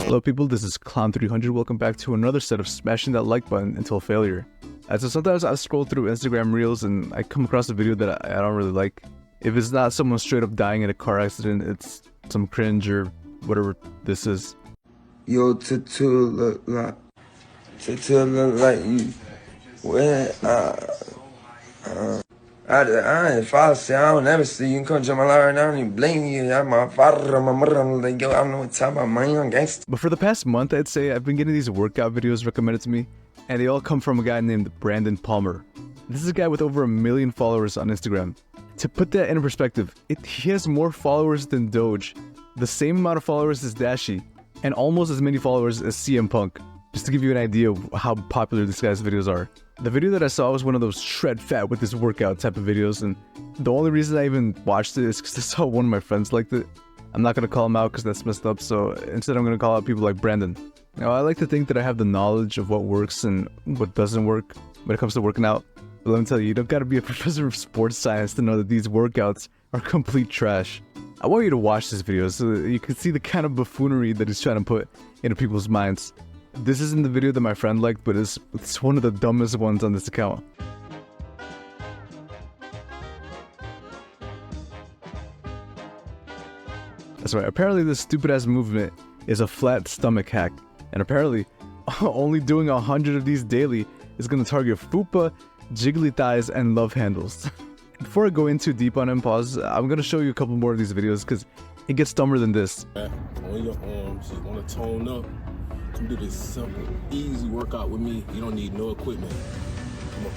Hello people, this is Clown300. Welcome back to another set of smashing that like button until failure. So sometimes I scroll through Instagram Reels and I come across a video that I don't really like. If it's not someone straight up dying in a car accident, it's some cringe or whatever this is. Yo, Tutu look like you. When I ain't false, I don't never see you. Come to my life, I don't even blame you. I'm my father, my mother, like, yo, I don't know what time about my young gangster. But for the past month, I'd say I've been getting these workout videos recommended to me, and they all come from a guy named Brandon Palmer. This is a guy with over 1 million followers on Instagram. To put that in perspective, he has more followers than Doge, the same amount of followers as Dashie, and almost as many followers as CM Punk. Just to give you an idea of how popular this guy's videos are. The video that I saw was one of those shred fat with this workout type of videos, and the only reason I even watched it is because I saw one of my friends liked it. I'm not going to call him out because that's messed up, so instead I'm going to call out people like Brandon. Now, I like to think that I have the knowledge of what works and what doesn't work when it comes to working out. But let me tell you, you don't got to be a professor of sports science to know that these workouts are complete trash. I want you to watch this video so that you can see the kind of buffoonery that he's trying to put into people's minds. This isn't the video that my friend liked, but it's one of the dumbest ones on this account. That's right, apparently this stupid ass movement is a flat stomach hack, and apparently only doing 100 of these daily is going to target fupa, jiggly thighs, and love handles. Before I go in too deep on MPause, I'm going to show you a couple more of these videos because it gets dumber than this. On your arms, just want to tone up. Come do this simple, easy workout with me. You don't need no equipment. Come on.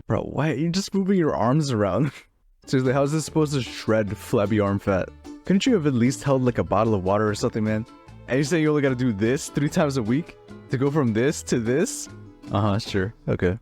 Bro, why are you just moving your arms around? Seriously, how is this supposed to shred flabby arm fat? Couldn't you have at least held like a bottle of water or something, man? And you're saying you only gotta do this 3 times a week? To go from this to this? Sure. Okay.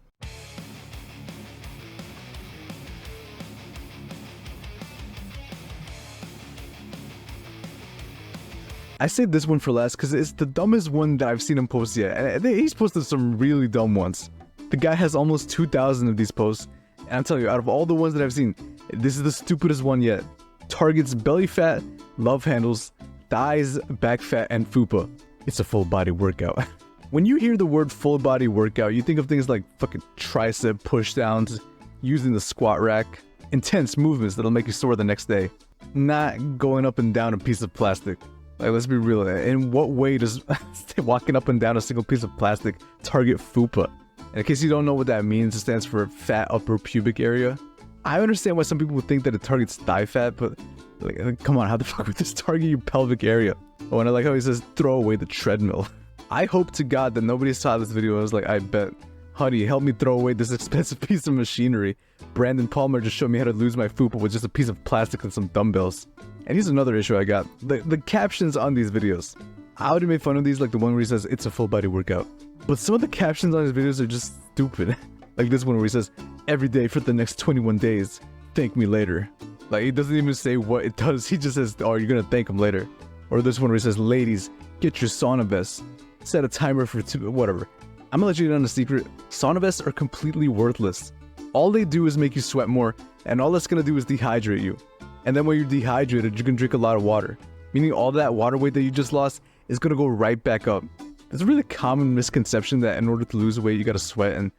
I saved this one for last because it's the dumbest one that I've seen him post yet. And he's posted some really dumb ones. The guy has almost 2,000 of these posts. And I'm telling you, out of all the ones that I've seen, this is the stupidest one yet. Targets belly fat, love handles, thighs, back fat, and fupa. It's a full body workout. When you hear the word full body workout, you think of things like fucking tricep push downs, using the squat rack, intense movements that'll make you sore the next day. Not going up and down a piece of plastic. Like, let's be real, in what way does walking up and down a single piece of plastic target fupa? And in case you don't know what that means, it stands for fat upper pubic area. I understand why some people would think that it targets thigh fat, but like, come on, how the fuck would this target your pelvic area? Oh, and I like how he says, throw away the treadmill. I hope to God that nobody saw this video and was like, I bet, honey, help me throw away this expensive piece of machinery. Brandon Palmer just showed me how to lose my fupa with just a piece of plastic and some dumbbells. And here's another issue I got. The captions on these videos. I already made fun of these, like the one where he says, it's a full body workout. But some of the captions on his videos are just stupid. Like this one where he says, every day for the next 21 days, thank me later. Like, he doesn't even say what it does, he just says, oh, you're gonna thank him later. Or this one where he says, ladies, get your sauna vests. Set a timer for whatever. I'm gonna let you in on a secret. Sauna vests are completely worthless. All they do is make you sweat more, and all that's gonna do is dehydrate you. And then when you're dehydrated, you can drink a lot of water. Meaning all that water weight that you just lost is gonna go right back up. There's a really common misconception that in order to lose weight, you gotta sweat and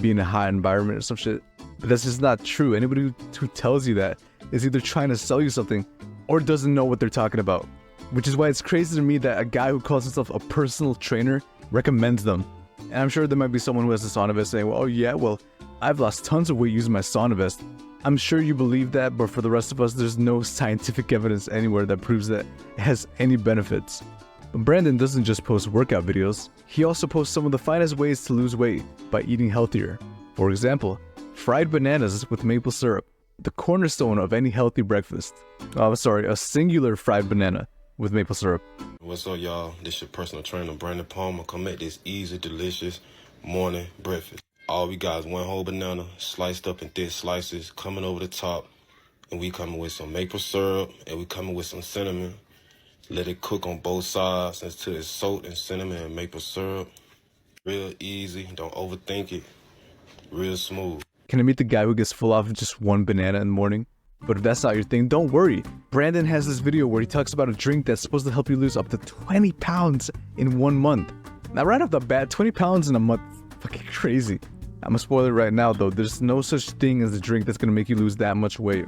be in a hot environment or some shit. But that's just not true. Anybody who tells you that is either trying to sell you something or doesn't know what they're talking about. Which is why it's crazy to me that a guy who calls himself a personal trainer recommends them. And I'm sure there might be someone who has a sauna vest saying, well, oh yeah, well, I've lost tons of weight using my sauna vest. I'm sure you believe that, but for the rest of us, there's no scientific evidence anywhere that proves that it has any benefits. But Brandon doesn't just post workout videos, he also posts some of the finest ways to lose weight by eating healthier. For example, fried bananas with maple syrup, the cornerstone of any healthy breakfast. Oh, I'm sorry, a singular fried banana with maple syrup. What's up, y'all? This your personal trainer, Brandon Palmer. Come make this easy, delicious morning breakfast. All we got is one whole banana, sliced up in thick slices, coming over the top. And we coming with some maple syrup, and we coming with some cinnamon Let it cook on both sides until it's soaked in cinnamon and maple syrup. Real easy, don't overthink it. Real smooth. Can I meet the guy who gets full off of just one banana in the morning? But if that's not your thing, don't worry. Brandon has this video where he talks about a drink that's supposed to help you lose up to 20 pounds in 1 month. Now, right off the bat, 20 pounds in a month, fucking crazy. I'm gonna spoil it right now though, there's no such thing as a drink that's gonna make you lose that much weight.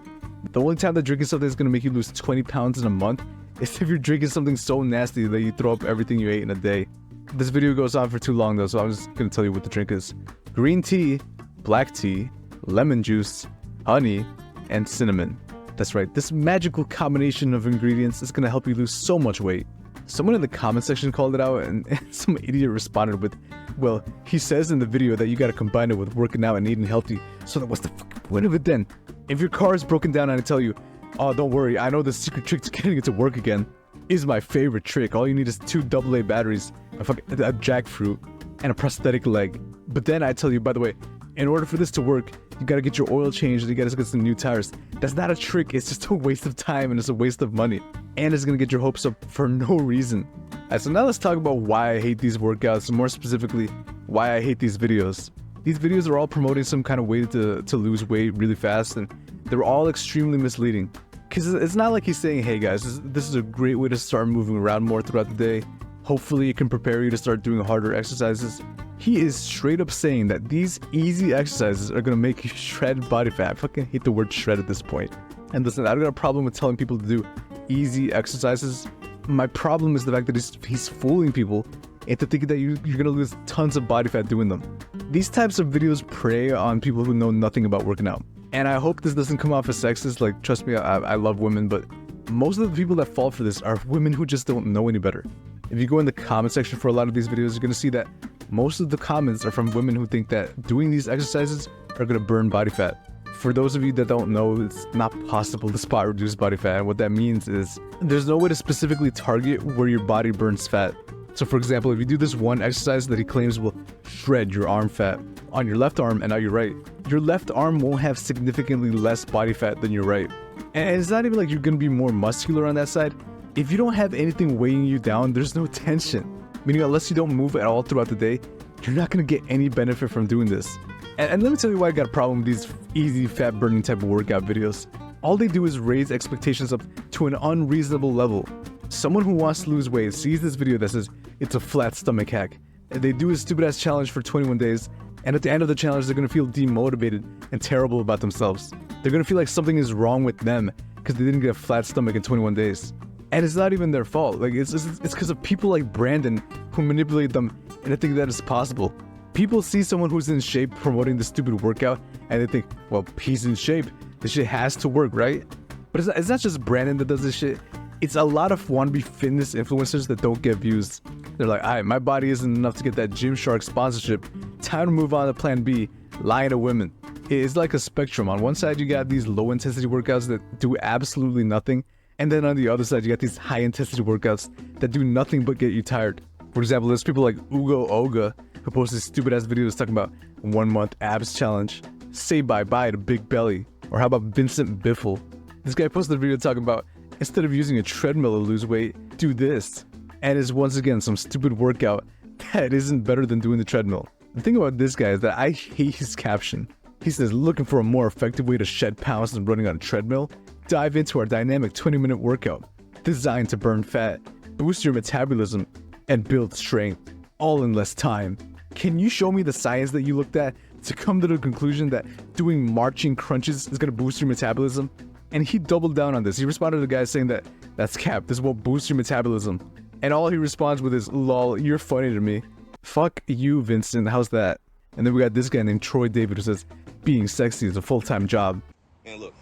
The only time that drinking something is gonna make you lose 20 pounds in a month is if you're drinking something so nasty that you throw up everything you ate in a day. This video goes on for too long though, so I'm just gonna tell you what the drink is. Green tea, black tea, lemon juice, honey, and cinnamon. That's right, this magical combination of ingredients is gonna help you lose so much weight. Someone in the comment section called it out and some idiot responded with, well, he says in the video that you gotta combine it with working out and eating healthy, so then what's the fucking point of it then? If your car is broken down and I tell you, oh don't worry, I know the secret trick to getting it to work again is my favorite trick. All you need is 2 AA batteries, a jackfruit, and a prosthetic leg. But then I tell you, by the way, in order for this to work, you gotta get your oil changed and you gotta get some new tires. That's not a trick, it's just a waste of time and it's a waste of money. And it's gonna get your hopes up for no reason. Alright, so now let's talk about why I hate these workouts, and more specifically, why I hate these videos. These videos are all promoting some kind of way to lose weight really fast, and they're all extremely misleading. Because it's not like he's saying, hey guys, this is a great way to start moving around more throughout the day. Hopefully it can prepare you to start doing harder exercises. He is straight up saying that these easy exercises are gonna make you shred body fat. I fucking hate the word shred at this point. And listen, I don't got a problem with telling people to do easy exercises. My problem is the fact that he's fooling people into thinking that you're gonna lose tons of body fat doing them. These types of videos prey on people who know nothing about working out. And I hope this doesn't come off as sexist, like trust me, I love women, but most of the people that fall for this are women who just don't know any better. If you go in the comment section for a lot of these videos, you're gonna see that most of the comments are from women who think that doing these exercises are gonna burn body fat. For those of you that don't know, it's not possible to spot reduce body fat, and what that means is there's no way to specifically target where your body burns fat. So for example, if you do this one exercise that he claims will shred your arm fat on your left arm and not your right, your left arm won't have significantly less body fat than your right. And it's not even like you're gonna be more muscular on that side. If you don't have anything weighing you down, there's no tension. Meaning unless you don't move at all throughout the day, you're not gonna get any benefit from doing this. And let me tell you why I got a problem with these easy fat burning type of workout videos. All they do is raise expectations up to an unreasonable level. Someone who wants to lose weight sees this video that says it's a flat stomach hack, and they do a stupid ass challenge for 21 days, and at the end of the challenge they're gonna feel demotivated and terrible about themselves. They're gonna feel like something is wrong with them because they didn't get a flat stomach in 21 days. And it's not even their fault. Like it's because of people like Brandon who manipulate them and think that it's possible. People see someone who's in shape promoting this stupid workout and they think, well, he's in shape, this shit has to work, right? But it's not just Brandon that does this shit. It's a lot of wannabe fitness influencers that don't get views. They're like, alright, my body isn't enough to get that Gymshark sponsorship. Time to move on to plan B, lying to women. It's like a spectrum. On one side, you got these low intensity workouts that do absolutely nothing. And then on the other side, you got these high intensity workouts that do nothing but get you tired. For example, there's people like Ugo Oga who post these stupid ass videos talking about 1 month abs challenge, say bye bye to big belly. Or how about Vincent Biffle? This guy posted a video talking about instead of using a treadmill to lose weight, do this. And it's once again some stupid workout that isn't better than doing the treadmill. The thing about this guy is that I hate his caption. He says, looking for a more effective way to shed pounds than running on a treadmill? Dive into our dynamic 20-minute workout designed to burn fat, boost your metabolism, and build strength, all in less time. Can you show me the science that you looked at to come to the conclusion that doing marching crunches is going to boost your metabolism? And he doubled down on this. He responded to the guy saying that, that's cap, this won't boost your metabolism. And all he responds with is, lol, you're funny to me. Fuck you, Vincent, how's that? And then we got this guy named Troy David who says, being sexy is a full-time job. And look,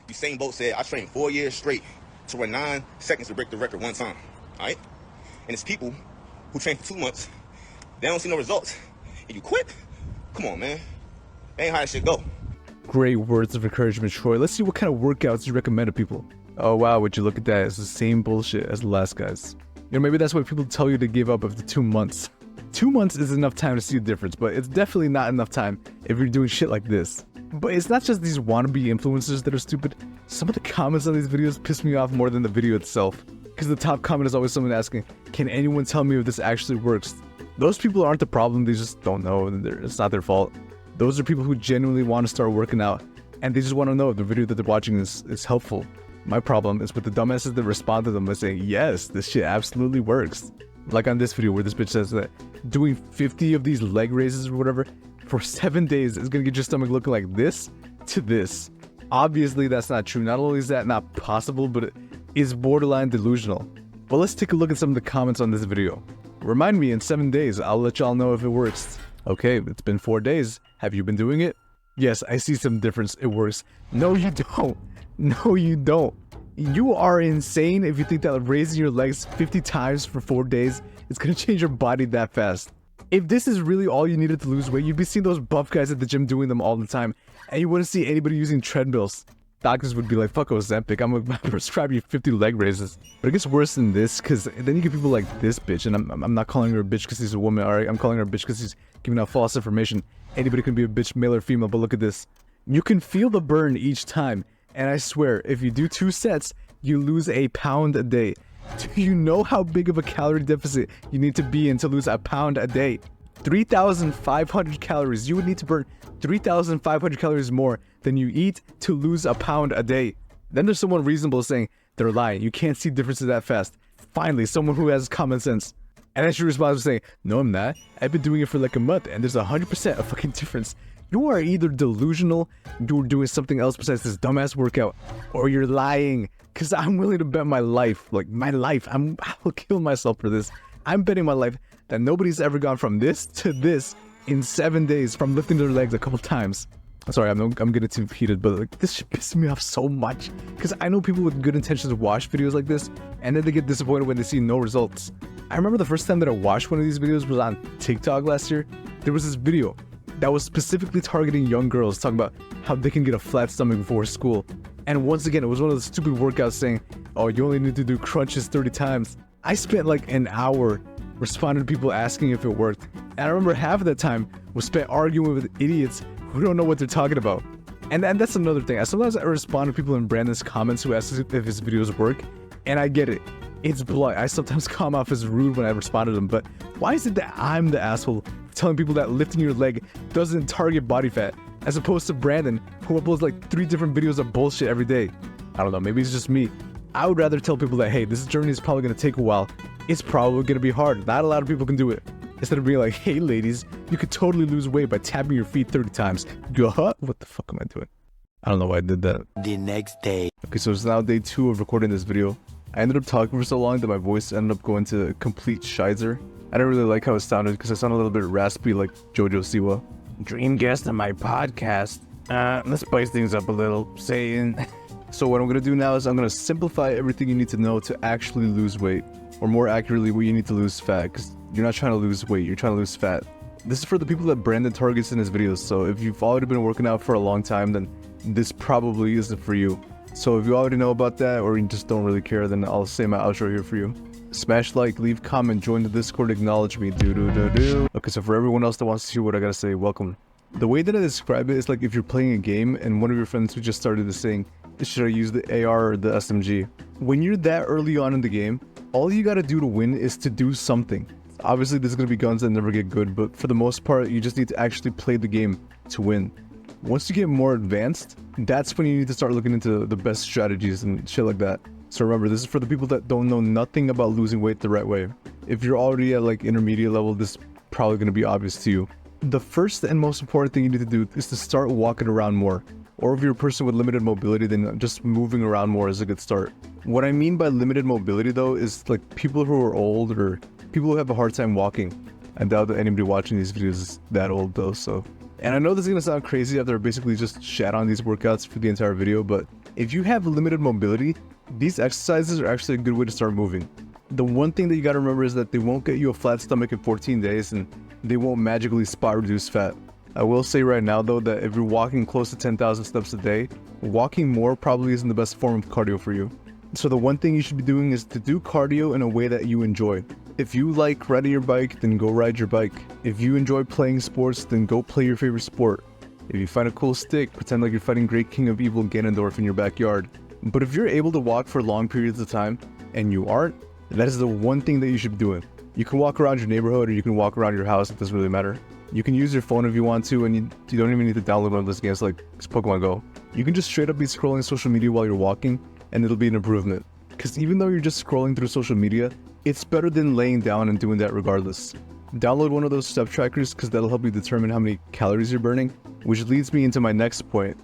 Usain Bolt said, I trained 4 years straight to run 9 seconds to break the record one time, all right? And it's people who train for 2 months, they don't see no results, and you quit? Come on, man. That ain't how that shit go. Great words of encouragement, Troy. Let's see what kind of workouts you recommend to people. Oh wow, would you look at that? It's the same bullshit as the last guys. You know, maybe that's why people tell you to give up after 2 months. 2 months is enough time to see a difference, but it's definitely not enough time if you're doing shit like this. But it's not just these wannabe influencers that are stupid. Some of the comments on these videos piss me off more than the video itself. Because the top comment is always someone asking, can anyone tell me if this actually works? Those people aren't the problem, they just don't know, it's not their fault. Those are people who genuinely want to start working out, and they just want to know if the video that they're watching is helpful. My problem is with the dumbasses that respond to them by saying, yes, this shit absolutely works. Like on this video where this bitch says that doing 50 of these leg raises or whatever for 7 days is gonna get your stomach looking like this to this. Obviously that's not true. Not only is that not possible, but it is borderline delusional. But let's take a look at some of the comments on this video. Remind me in 7 days, I'll let y'all know if it works. Okay, it's been 4 days. Have you been doing it? Yes, I see some difference. It works. No, you don't. No, you don't. You are insane if you think that raising your legs 50 times for 4 days is gonna change your body that fast. If this is really all you needed to lose weight, you'd be seeing those buff guys at the gym doing them all the time, and you wouldn't see anybody using treadmills. Doctors would be like, fuck Ozempic, I'm gonna prescribe you 50 leg raises. But it gets worse than this, because then you get people like this bitch, and I'm not calling her a bitch because she's a woman, alright? I'm calling her a bitch because she's giving out false information. Anybody can be a bitch, male or female, but look at this. You can feel the burn each time, and I swear, if you do 2 sets, you lose a pound a day. Do you know how big of a calorie deficit you need to be in to lose a pound a day? 3,500 calories. You would need to burn 3,500 calories more than you eat to lose a pound a day. Then there's someone reasonable saying they're lying. You can't see differences that fast. Finally, someone who has common sense. And then she responds saying, no, I'm not. I've been doing it for like a month and there's 100% of fucking difference. You are either delusional, you're doing something else besides this dumbass workout, or you're lying. Because I'm willing to bet my life, like my life, I will kill myself for this. I'm betting my life that nobody's ever gone from this to this in 7 days from lifting their legs a couple times. Sorry, I'm getting too heated, but like this shit pisses me off so much. Because I know people with good intentions watch videos like this, and then they get disappointed when they see no results. I remember the first time that I watched one of these videos was on TikTok last year. There was this video that was specifically targeting young girls, talking about how they can get a flat stomach before school. And once again, it was one of the stupid workouts saying, oh, you only need to do crunches 30 times. I spent like an hour responding to people asking if it worked. And I remember half of that time was spent arguing with idiots who don't know what they're talking about. And that's another thing. Sometimes I respond to people in Brandon's comments who ask if his videos work, and I get it. It's blunt. I sometimes come off as rude when I respond to them, but why is it that I'm the asshole telling people that lifting your leg doesn't target body fat, as opposed to Brandon, who uploads like 3 different videos of bullshit every day? I don't know, maybe it's just me. I would rather tell people that, hey, this journey is probably going to take a while. It's probably going to be hard. Not a lot of people can do it. Instead of being like, hey ladies, you could totally lose weight by tapping your feet 30 times. What the fuck am I doing? I don't know why I did that. The next day. Okay, so it's now day 2 of recording this video. I ended up talking for so long that my voice ended up going to complete shizer. I didn't really like how it sounded because I sounded a little bit raspy like Jojo Siwa. Dream guest on my podcast. Let's spice things up a little. Saying. So what I'm going to do now is I'm going to simplify everything you need to know to actually lose weight. Or more accurately, what you need to lose fat. Because you're not trying to lose weight, you're trying to lose fat. This is for the people that Brandon targets in his videos. So if you've already been working out for a long time, then this probably isn't for you. So if you already know about that, or you just don't really care, then I'll say my outro here for you. Smash like, leave comment, join the Discord, acknowledge me, do. Okay, so for everyone else that wants to hear what I gotta say, welcome. The way that I describe it is like if you're playing a game and one of your friends who just started is saying, should I use the AR or the SMG? When you're that early on in the game, all you gotta do to win is to do something. Obviously there's gonna be guns that never get good, but for the most part, you just need to actually play the game to win. Once you get more advanced, that's when you need to start looking into the best strategies and shit like that. So remember, this is for the people that don't know nothing about losing weight the right way. If you're already at like intermediate level, this is probably gonna be obvious to you. The first and most important thing you need to do is to start walking around more. Or if you're a person with limited mobility, then just moving around more is a good start. What I mean by limited mobility though is like people who are old or people who have a hard time walking. I doubt that anybody watching these videos is that old though, so. And I know this is gonna sound crazy after I basically just shat on these workouts for the entire video, but if you have limited mobility, these exercises are actually a good way to start moving. The one thing that you gotta remember is that they won't get you a flat stomach in 14 days and they won't magically spot reduce fat. I will say right now though that if you're walking close to 10,000 steps a day, walking more probably isn't the best form of cardio for you. So the one thing you should be doing is to do cardio in a way that you enjoy. If you like riding your bike, then go ride your bike. If you enjoy playing sports, then go play your favorite sport. If you find a cool stick, pretend like you're fighting Great King of Evil Ganondorf in your backyard. But if you're able to walk for long periods of time, and you aren't, that is the one thing that you should be doing. You can walk around your neighborhood or you can walk around your house, it doesn't really matter. You can use your phone if you want to, and you don't even need to download one of those games like Pokemon Go. You can just straight up be scrolling social media while you're walking, and it'll be an improvement. Because even though you're just scrolling through social media, it's better than laying down and doing that regardless. Download one of those step trackers because that'll help you determine how many calories you're burning, which leads me into my next point.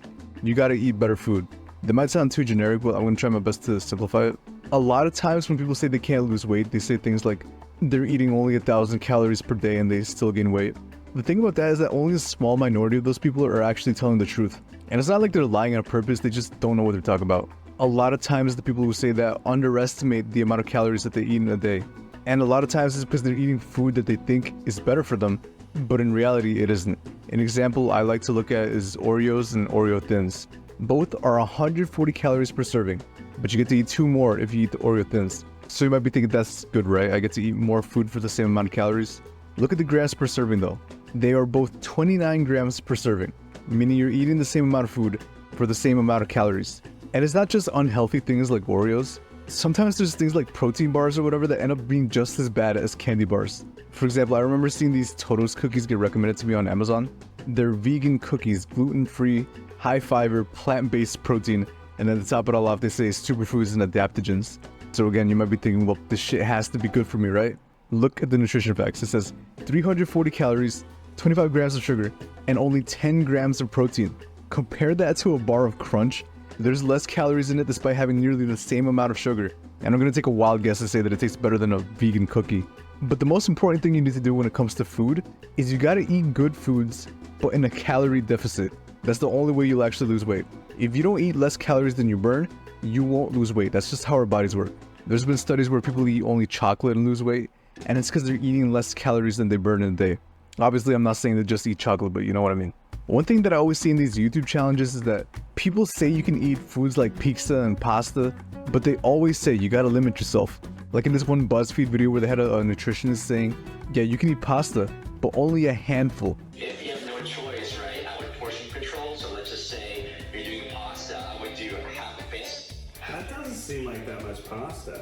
You gotta eat better food. That might sound too generic, but I'm gonna try my best to simplify it. A lot of times when people say they can't lose weight, they say things like they're eating only 1,000 calories per day and they still gain weight. The thing about that is that only a small minority of those people are actually telling the truth. And it's not like they're lying on purpose, they just don't know what they're talking about. A lot of times the people who say that underestimate the amount of calories that they eat in a day. And a lot of times it's because they're eating food that they think is better for them, but in reality it isn't. An example I like to look at is Oreos and Oreo Thins. Both are 140 calories per serving, but you get to eat 2 more if you eat the Oreo Thins. So you might be thinking that's good, right? I get to eat more food for the same amount of calories. Look at the grams per serving though. They are both 29 grams per serving, meaning you're eating the same amount of food for the same amount of calories. And it's not just unhealthy things like Oreos. Sometimes there's things like protein bars or whatever that end up being just as bad as candy bars. For example, I remember seeing these Toto's cookies get recommended to me on Amazon. They're vegan cookies, gluten-free, high fiber, plant-based protein, and then to top it all off, they say superfoods and adaptogens. So again, you might be thinking, well, this shit has to be good for me, right? Look at the nutrition facts. It says 340 calories, 25 grams of sugar, and only 10 grams of protein. Compare that to a bar of Crunch. There's less calories in it despite having nearly the same amount of sugar. And I'm going to take a wild guess to say that it tastes better than a vegan cookie. But the most important thing you need to do when it comes to food is you got to eat good foods, but in a calorie deficit. That's the only way you'll actually lose weight. If you don't eat less calories than you burn, you won't lose weight. That's just how our bodies work. There's been studies where people eat only chocolate and lose weight, and it's because they're eating less calories than they burn in a day. Obviously, I'm not saying to just eat chocolate, but you know what I mean. One thing that I always see in these YouTube challenges is that people say you can eat foods like pizza and pasta, but they always say you gotta limit yourself. Like in this one BuzzFeed video where they had a nutritionist saying, yeah, you can eat pasta, but only a handful. If you have no choice, right, I would portion control. So let's just say you're doing pasta, I would do half a fist. That doesn't seem like that much pasta.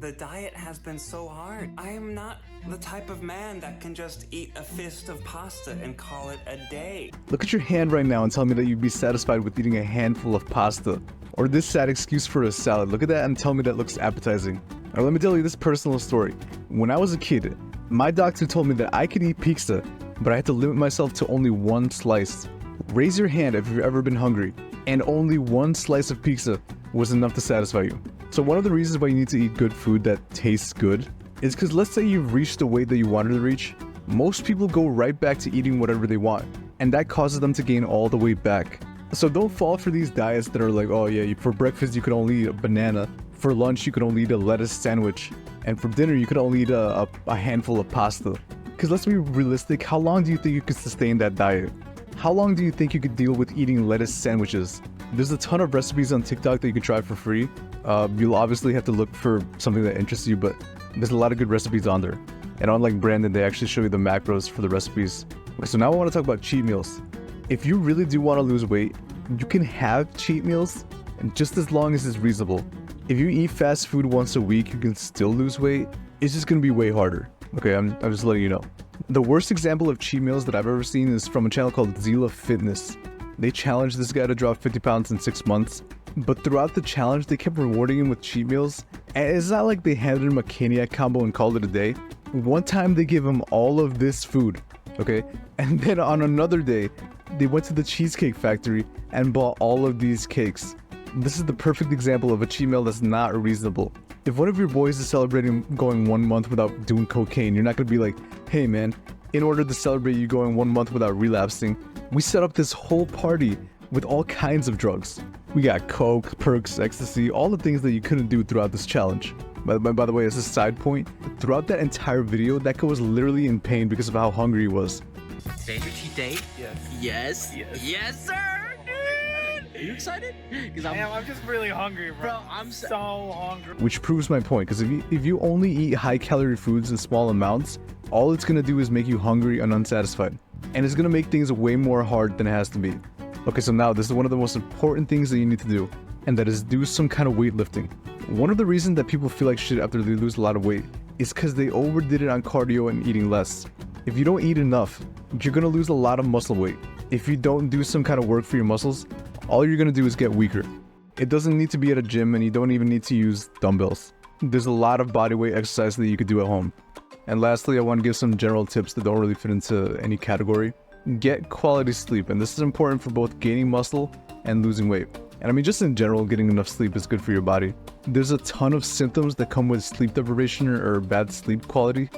The diet has been so hard. I am not the type of man that can just eat a fist of pasta and call it a day. Look at your hand right now and tell me that you'd be satisfied with eating a handful of pasta. Or this sad excuse for a salad. Look at that and tell me that looks appetizing. Now let me tell you this personal story. When I was a kid, my doctor told me that I could eat pizza, but I had to limit myself to only 1 slice. Raise your hand if you've ever been hungry, and only 1 slice of pizza was enough to satisfy you. So one of the reasons why you need to eat good food that tastes good is because let's say you've reached the weight that you wanted to reach, most people go right back to eating whatever they want, and that causes them to gain all the weight back. So don't fall for these diets that are like, oh yeah, for breakfast you could only eat a banana, for lunch you could only eat a lettuce sandwich, and for dinner you could only eat a handful of pasta. Because let's be realistic, how long do you think you could sustain that diet? How long do you think you could deal with eating lettuce sandwiches? There's a ton of recipes on TikTok that you can try for free. You'll obviously have to look for something that interests you, but there's a lot of good recipes on there. And unlike Brandon, they actually show you the macros for the recipes. Okay, so now I want to talk about cheat meals. If you really do want to lose weight, you can have cheat meals, and just as long as it's reasonable. If you eat fast food once a week, you can still lose weight. It's just going to be way harder. Okay, I'm just letting you know. The worst example of cheat meals that I've ever seen is from a channel called Zila Fitness. They challenged this guy to drop 50 pounds in 6 months. But throughout the challenge, they kept rewarding him with cheat meals. And it's not like they handed him a Caniac combo and called it a day. One time they gave him all of this food, okay? And then on another day, they went to the Cheesecake Factory and bought all of these cakes. This is the perfect example of a cheat meal that's not reasonable. If one of your boys is celebrating going 1 month without doing cocaine, you're not gonna be like, hey man, in order to celebrate you going 1 month without relapsing, we set up this whole party with all kinds of drugs. We got coke, perks, ecstasy, all the things that you couldn't do throughout this challenge. By the way, as a side point, throughout that entire video, that guy was literally in pain because of how hungry he was. Today's your cheat day? Yes. Yes, sir, dude! Are you excited? Because I'm just really hungry, bro. I'm so hungry. Which proves my point, because if you only eat high-calorie foods in small amounts, all it's gonna do is make you hungry and unsatisfied. And it's gonna make things way more hard than it has to be. Okay, so now this is one of the most important things that you need to do, and that is do some kind of weightlifting. One of the reasons that people feel like shit after they lose a lot of weight is because they overdid it on cardio and eating less. If you don't eat enough, you're gonna lose a lot of muscle weight. If you don't do some kind of work for your muscles, all you're gonna do is get weaker. It doesn't need to be at a gym, and you don't even need to use dumbbells. There's a lot of bodyweight exercise that you could do at home. And lastly, I want to give some general tips that don't really fit into any category. Get quality sleep, and this is important for both gaining muscle and losing weight. And I mean, just in general, getting enough sleep is good for your body. There's a ton of symptoms that come with sleep deprivation or bad sleep quality.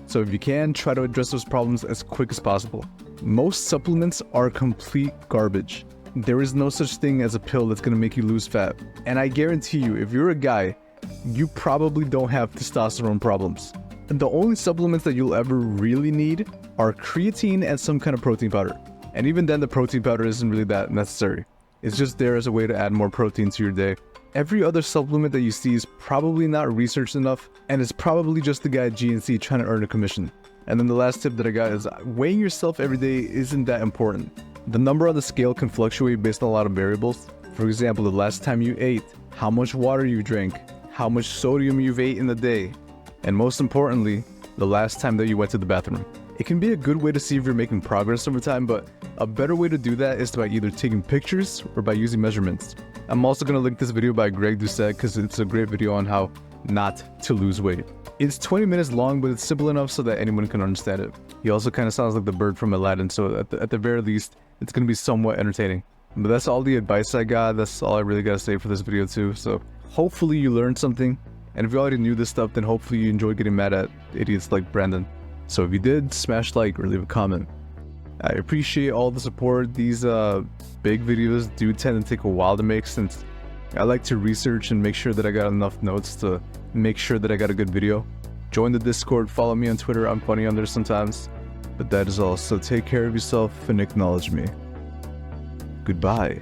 So if you can, try to address those problems as quick as possible. Most supplements are complete garbage. There is no such thing as a pill that's going to make you lose fat. And I guarantee you, if you're a guy, you probably don't have testosterone problems. And the only supplements that you'll ever really need are creatine and some kind of protein powder. And even then, the protein powder isn't really that necessary. It's just there as a way to add more protein to your day. Every other supplement that you see is probably not researched enough, and it's probably just the guy at GNC trying to earn a commission. And then the last tip that I got is weighing yourself every day isn't that important. The number on the scale can fluctuate based on a lot of variables. For example, the last time you ate, how much water you drank, how much sodium you've ate in the day, and most importantly, the last time that you went to the bathroom. It can be a good way to see if you're making progress over time, but a better way to do that is by either taking pictures or by using measurements. I'm also going to link this video by Greg Doucette because it's a great video on how not to lose weight. It's 20 minutes long, but it's simple enough so that anyone can understand it. He also kind of sounds like the bird from Aladdin, so at the very least, it's going to be somewhat entertaining. But that's all the advice I got. That's all I really got to say for this video too. So hopefully you learned something. And if you already knew this stuff, then hopefully you enjoyed getting mad at idiots like Brandon. So if you did, smash like or leave a comment. I appreciate all the support. These big videos do tend to take a while to make, since I like to research and make sure that I got enough notes to make sure that I got a good video. Join the Discord, follow me on Twitter. I'm funny on there sometimes. But that is all. So take care of yourself and acknowledge me. Goodbye.